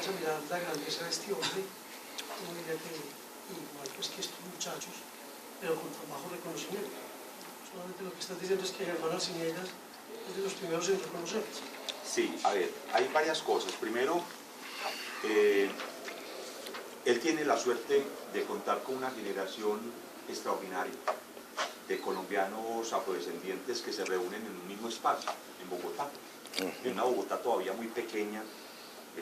alcanza a mirar la grandeza de este hombre, uno diría que igual pues que estos muchachos, pero con tan bajo reconocimiento. Solamente lo que estás diciendo es que Germán Arciniegas es de los primeros en reconocerse. Sí, a ver, hay varias cosas. Primero, él tiene la suerte de contar con una generación extraordinaria de colombianos afrodescendientes que se reúnen en un mismo espacio, en Bogotá. En una Bogotá todavía muy pequeña,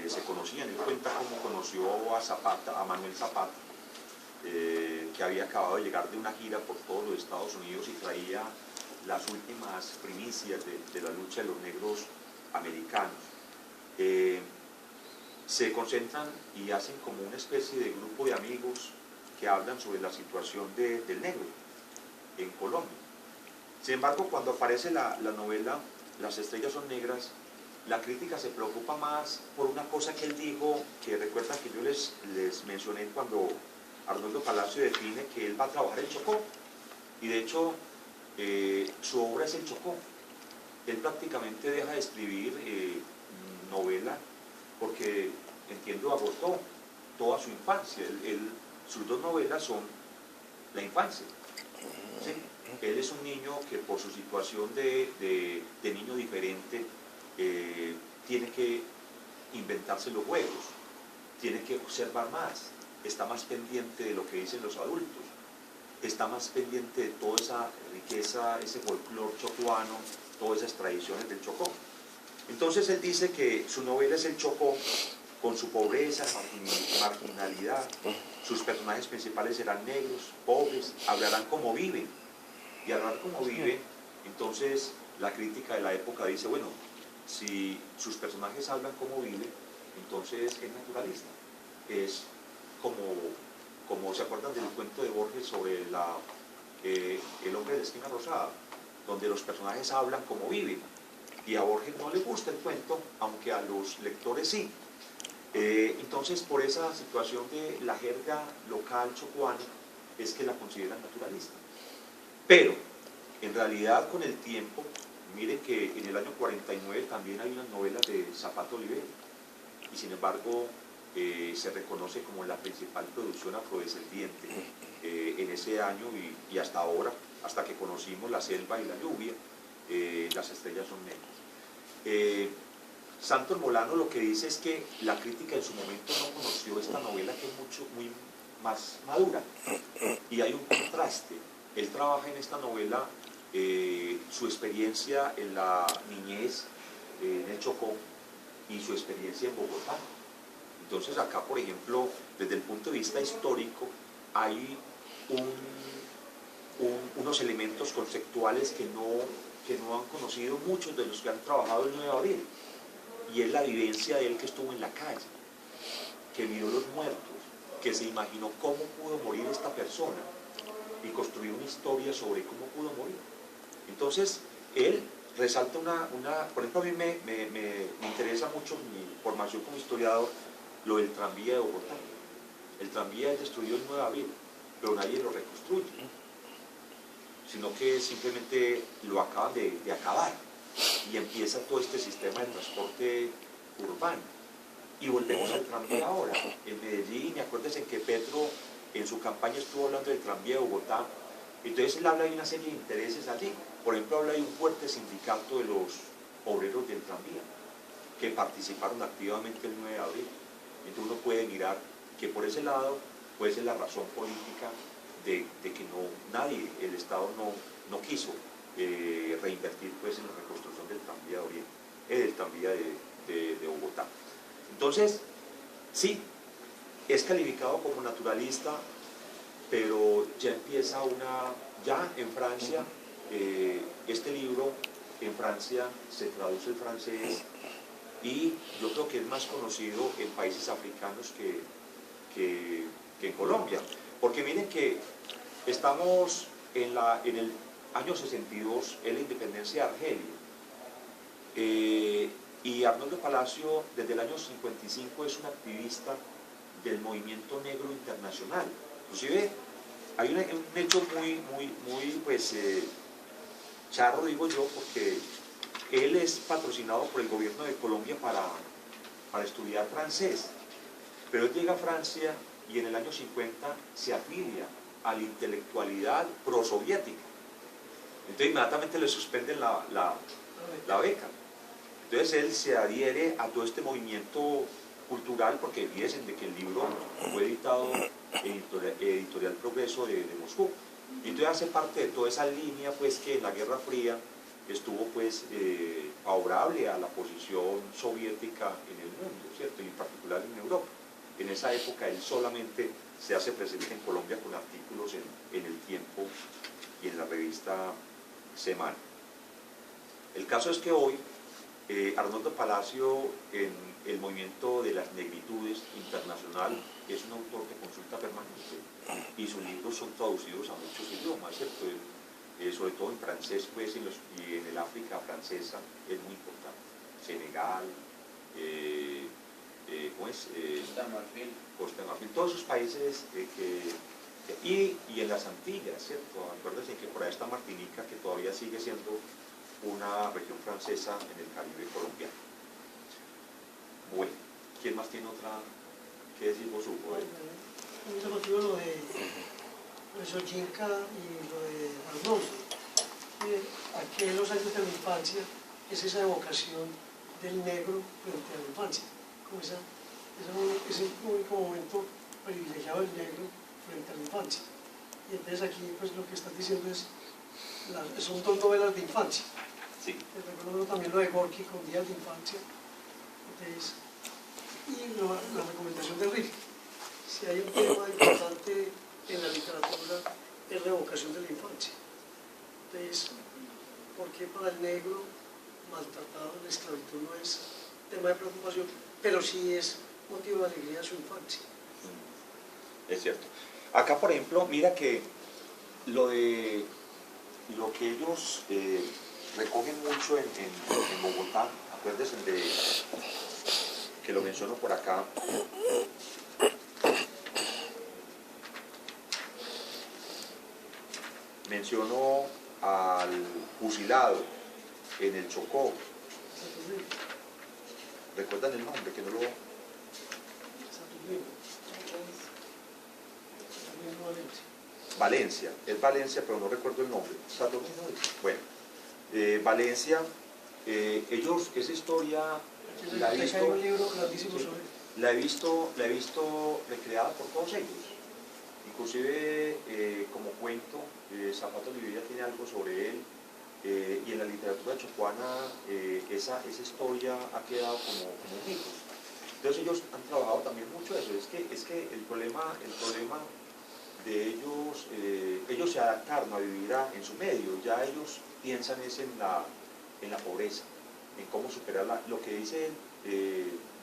se conocían. Él cuenta cómo conoció a Zapata, a Manuel Zapata, que había acabado de llegar de una gira por todos los Estados Unidos y traía las últimas primicias de la lucha de los negros americanos. Se concentran y hacen como una especie de grupo de amigos que hablan sobre la situación del negro en Colombia. Sin embargo, cuando aparece la novela Las estrellas son negras, la crítica se preocupa más por una cosa que él dijo, que recuerdan que yo les mencioné cuando Arnoldo Palacio define que él va a trabajar en Chocó, y de hecho su obra es el Chocó. Él prácticamente deja de escribir novela porque, entiendo, agotó toda su infancia. Sus dos novelas son la infancia. ¿Sí? Él es un niño que por su situación de niño diferente tiene que inventarse los juegos, tiene que observar más, está más pendiente de lo que dicen los adultos, está más pendiente de toda esa riqueza, ese folclore chocuano, todas esas tradiciones del Chocó. Entonces él dice que su novela es el Chocó, con su pobreza, marginalidad. Sus personajes principales serán negros, pobres, hablarán como viven. Y hablar como viven, entonces la crítica de la época dice, bueno, si sus personajes hablan como viven, entonces es naturalista. Es como se acuerdan del cuento de Borges sobre el hombre de la esquina rosada, donde los personajes hablan como viven. Y a Borges no le gusta el cuento, aunque a los lectores sí. Entonces, por esa situación de la jerga local chocuana, es que la consideran naturalista. Pero, en realidad, con el tiempo, miren que en el año 49 también hay unas novelas de Zapata Olivera, y sin embargo, se reconoce como la principal producción afrodescendiente en ese año y hasta ahora, hasta que conocimos La selva y la lluvia, Las estrellas son negras. Santos Molano lo que dice es que la crítica en su momento no conoció esta novela, que es muy más madura, y hay un contraste. Él trabaja en esta novela su experiencia en la niñez en el Chocó y su experiencia en Bogotá. Entonces acá, por ejemplo, desde el punto de vista histórico, hay unos elementos conceptuales que no han conocido muchos de los que han trabajado el 9 de abril. Y es la vivencia de él, que estuvo en la calle, que vio los muertos, que se imaginó cómo pudo morir esta persona y construyó una historia sobre cómo pudo morir. Entonces, él resalta por ejemplo, a mí me interesa mucho mi formación como historiador, lo del tranvía de Bogotá. El tranvía es destruido el 9 de abril, pero nadie lo reconstruye, sino que simplemente lo acaban de acabar. Y empieza todo este sistema de transporte urbano. Y volvemos al tranvía ahora. En Medellín, y acuérdense que Petro en su campaña estuvo hablando del tranvía de Bogotá. Entonces él habla de una serie de intereses allí. Por ejemplo, habla de un fuerte sindicato de los obreros del tranvía, que participaron activamente el 9 de abril. Entonces uno puede mirar que por ese lado puede ser la razón política de que nadie, el Estado no quiso reinvertir pues en la reconstrucción del tranvía de Oriente, del tranvía de Bogotá. Entonces, sí, es calificado como naturalista, pero ya empieza ya en Francia, este libro en Francia se traduce al francés, y yo creo que es más conocido en países africanos que en Colombia, porque miren que estamos en el año 62, en la independencia de Argelia, y Arnoldo Palacio desde el año 55 es un activista del movimiento negro internacional. Inclusive hay un hecho muy pues, charro, digo yo, porque él es patrocinado por el gobierno de Colombia para estudiar francés, Pero él llega a Francia y en el año 50 se afilia a la intelectualidad prosoviética. Entonces inmediatamente le suspenden la beca. Entonces él se adhiere a todo este movimiento cultural, porque fíjense de que el libro fue editado en Editorial Progreso de Moscú. Y entonces hace parte de toda esa línea pues que en la Guerra Fría estuvo pues favorable a la posición soviética en el mundo, ¿cierto? Y en particular en Europa. En esa época él solamente se hace presente en Colombia con artículos en El Tiempo y en la revista Semana. El caso es que hoy Arnoldo Palacio, en el movimiento de las negritudes internacional, es un autor de consulta permanente y sus libros son traducidos a muchos idiomas, ¿cierto? Sobre todo en francés pues, y en el África francesa es muy importante. Senegal, Costa de Marfil, todos esos países y en las Antillas, ¿cierto? Acuérdense que por ahí está Martinica, que todavía sigue siendo una región francesa en el Caribe colombiano. Bueno, ¿quién más tiene otra? ¿Qué decir vos, Hugo? Muy llamativo lo de Soyinka y lo de Arnoldo. Aquí en los años de la infancia es esa evocación del negro frente a la infancia, como ese único momento privilegiado del negro frente a la infancia. Y entonces aquí pues lo que estás diciendo es, son dos novelas de infancia. Sí. Recuerdo también lo de Gorky con Días de Infancia. Entonces, y la recomendación de Rilke. Si hay un tema importante en la literatura es la evocación de la infancia. Entonces, ¿por qué para el negro maltratado la esclavitud no es tema de preocupación, pero sí es motivo de alegría de su infancia? Es cierto. Acá, por ejemplo, mira que lo que ellos recogen mucho en Bogotá, acuérdense que lo menciono por acá, menciono al fusilado en el Chocó. ¿Recuerdan el nombre? Que no lo... Valencia, es Valencia, pero no recuerdo el nombre. Bueno, Valencia, ellos, esa historia la he visto recreada por todos ellos. Inclusive como cuento, Zapato Olivella tiene algo sobre él, y en la literatura chocuana esa historia ha quedado como un mito. Entonces ellos han trabajado también mucho eso. Es que el problema de ellos, ellos se adaptaron a vivir en su medio, ya ellos piensan es en la pobreza, en cómo superar lo que dice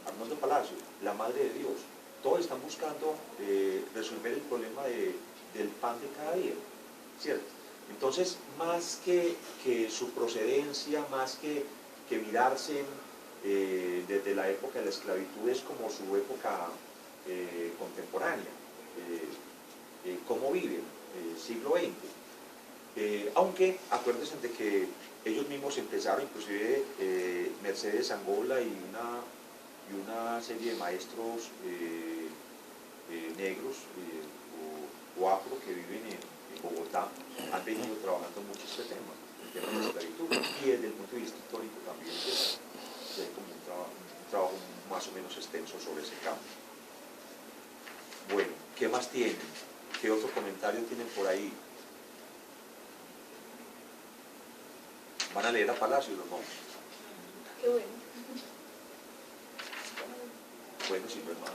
Arnoldo Palacio, la madre de Dios. Todos están buscando resolver el problema del pan de cada día, ¿cierto? Entonces, más que su procedencia, más que mirarse desde la época de la esclavitud, es como su época contemporánea, cómo viven, siglo XX. Aunque, acuérdense de que ellos mismos empezaron, inclusive Mercedes Angola y una serie de maestros negros o afro que viven en Bogotá, han venido trabajando mucho este tema, el tema de la esclavitud, y desde el punto de vista histórico también hay como un trabajo más o menos extenso sobre ese campo. Bueno, ¿qué más tienen? ¿Qué otro comentario tienen por ahí? ¿Van a leer a Palacio o no? Qué bueno. Bueno, si no es más.